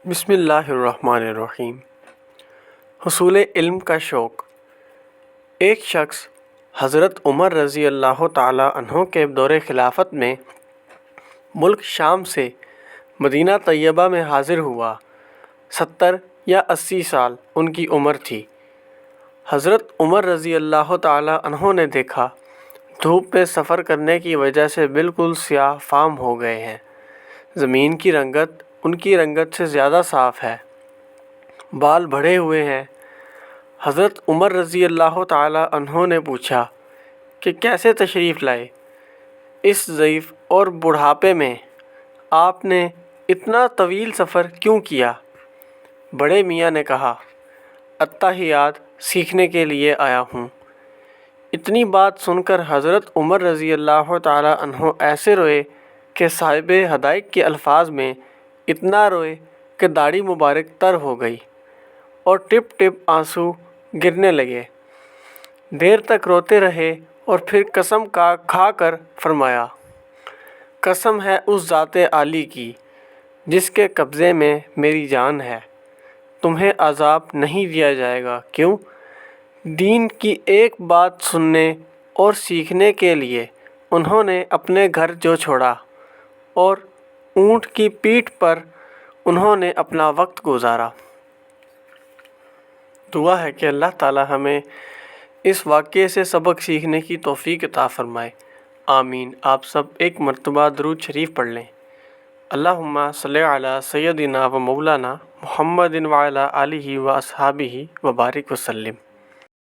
بسم اللہ الرحمن الرحیم۔ حصول علم کا شوق۔ ایک شخص حضرت عمر رضی اللہ تعالی عنہ کے دور خلافت میں ملک شام سے مدینہ طیبہ میں حاضر ہوا۔ 70 یا 80 سال ان کی عمر تھی۔ حضرت عمر رضی اللہ تعالی عنہ نے دیکھا دھوپ میں سفر کرنے کی وجہ سے بالکل سیاہ فام ہو گئے ہیں۔ زمین کی رنگت ان کی رنگت سے زیادہ صاف ہے، بال بڑھے ہوئے ہیں۔ حضرت عمر رضی اللہ تعالی عنہ نے پوچھا کہ کیسے تشریف لائے؟ اس ضعیف اور بڑھاپے میں آپ نے اتنا طویل سفر کیوں کیا؟ بڑے میاں نے کہا، اتحیات سیکھنے کے لیے آیا ہوں۔ اتنی بات سن کر حضرت عمر رضی اللہ تعالی عنہ ایسے روئے کہ صاحب حدائق کے الفاظ میں اتنا روئے کہ داڑھی مبارک تر ہو گئی اور ٹپ ٹپ آنسو گرنے لگے۔ دیر تک روتے رہے اور پھر قسم کھا کر فرمایا، قسم ہے اس ذات عالی کی جس کے قبضے میں میری جان ہے، تمہیں عذاب نہیں دیا جائے گا۔ کیوں؟ دین کی ایک بات سننے اور سیکھنے کے لیے انہوں نے اپنے گھر جو چھوڑا اور اونٹ کی پیٹھ پر انہوں نے اپنا وقت گزارا۔ دعا ہے کہ اللہ تعالی ہمیں اس واقعے سے سبق سیکھنے کی توفیق عطا فرمائے، آمین۔ آپ سب ایک مرتبہ درود شریف پڑھ لیں۔ اللہم صلی علی سیدنا و مولانا محمد وعلی آلہ و اصحابہ وبارک وسلم۔